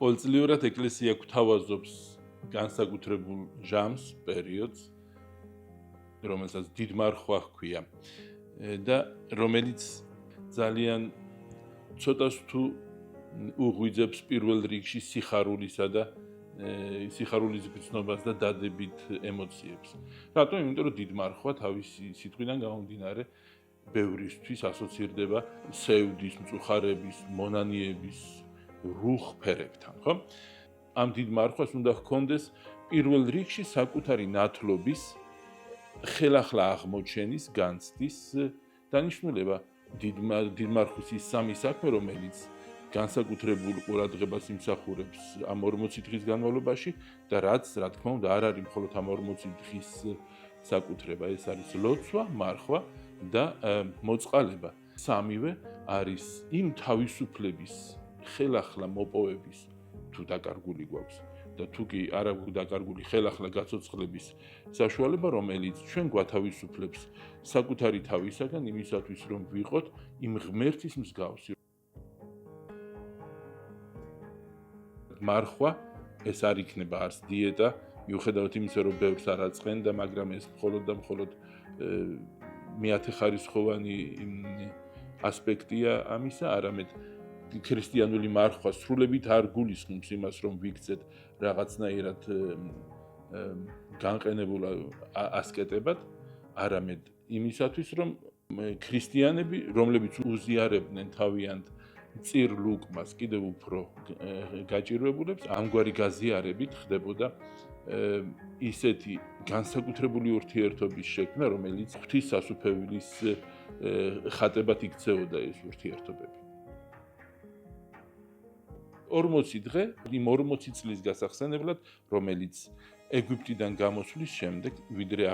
ყოველწლიურად ეკლესია გვთავაზობს განსაკუთრებულ ჟამს, პერიოდს, რომელსაც დიდმარხვა ჰქვია და რომელიც ძალიან ცოტას თუ უღვიძებს პირველ რიგში სიხარულისა და სიხარულის გრძნობას და დადებით ემოციებს. რატომ? იმიტომ რომ დიდმარხვა თავისი სიტყვიდან გამომდინარე ბევრისთვის ასოცირდება სევდის, მწუხარების, მონანიების, რუხ ფერებთან, ხო? ამ დიდმარხვას უნდა ჰქონდეს პირველ რიგში საკუთარი ნათლობის, ხელახლა აღმოჩენის, განცდის დანიშნულება. დიდმარხვის ის სამი საქმე, რომელიც განსაკუთრებულ ყურადღებას იმსახურებს ამ 40 დღის განმავლობაში და რაც, რა თქმა უნდა, არ არის მხოლოდ ამ 40 დღის საკუთრება, ეს არის ლოცვა, მარხვა და მოწყალება. სამივე არის იმ თავისუფლების ხელახლა მოპოვების თუ დაკარგული გვაქვს და თუ კი არ აქვს დაკარგული ხელახლა გაცოცხლების საშუალება, რომელიც ჩვენ გვათავისუფლებს საკუთარი თავისაგან იმისათვის, რომ ვიყოთ იმ ღმერთის მსგავსი. მარხვა ეს არ იქნება არც დიეტა, მიუხედავად იმისა, რომ ბევრს არ აწყენდა, მაგრამ ეს მხოლოდ და მხოლოდ მეათეხარისხოვანი ასპექტია ამისა, არამედ ქრისტიანული მარხვა სრულებით არ გულისხმობს იმას, რომ ვიქცეთ რაღაცნაირად განყენებულ ასკეტებად, არამედ იმისათვის, რომ ქრისტიანები, რომლებიც უზიარებდნენ თავიანთ წირ ლუკმას კიდევ უფრო გაჭირვებულებს, ამგვარი გაზიარებით ხდებოდა ისეთი განსაკუთრებული ურთიერთობის შექმნა, რომელიც ღვთის სასუფეველის ხატებად იქცეოდა ეს ურთიერთობები. 40 დღე, იმ 40 წლის გასახსენებლად, რომელიც ეგვიპტიდან გამოსვლის შემდეგ, ვიდრე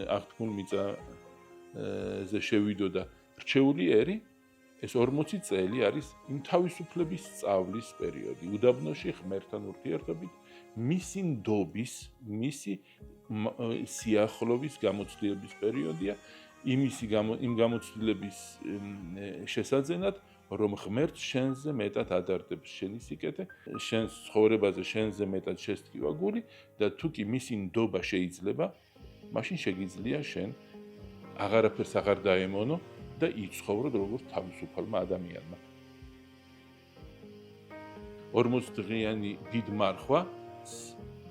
აღთქმულ მიწაზე შევიდოდა რჩეული ერი, ეს 40 წელი არის იმ თავისუფლების სწავლის პერიოდი, უდაბნოში ღმერთთან ურთიერთობით, მისი ნდობის, მისი სიახლოვის გამოცდილების პერიოდია, იმ გამოცდილების შესაძენად, რომ ღმერთს შენზე მეტად ადარდებს შენი სიკეთე, შენს ცხოვრებაზე შენზე მეტად შესტკივა გული და თუ კი მისი ნდობა შეიძლება, მაშინ შეგიძლია შენ აღარაფერს აღარ დაემონო და იცხოვროთ როგორც თავისუფალმა ადამიანმა. 40 დღიანი დიდმარხვა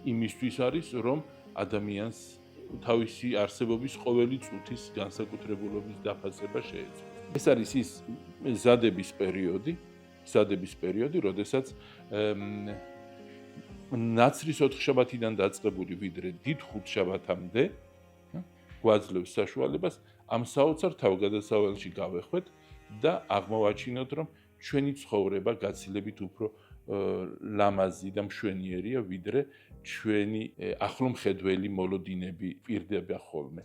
იმისთვის არის, რომ ადამიანს თავისი არსებობის ყოველი წუთის განსაკუთრებულობის დაფასება შეეძლოს. ეს არის ის ზადების პერიოდი, როდესაც ნაცრის ოთხშაბათიდან დაწყებული ვიდრე დიდ ხუთშაბათამდე გვაძლევს საშუალებას ამ საოცარ თავგადასავალში გავეხვეთ და აღმოვაჩინოთ, რომ ჩვენი ცხოვრება გაცილებით უფრო ლამაზი და მშვენიერია, ვიდრე ჩვენი ახლომხედველი მოლოდინები პირდება ხოლმე.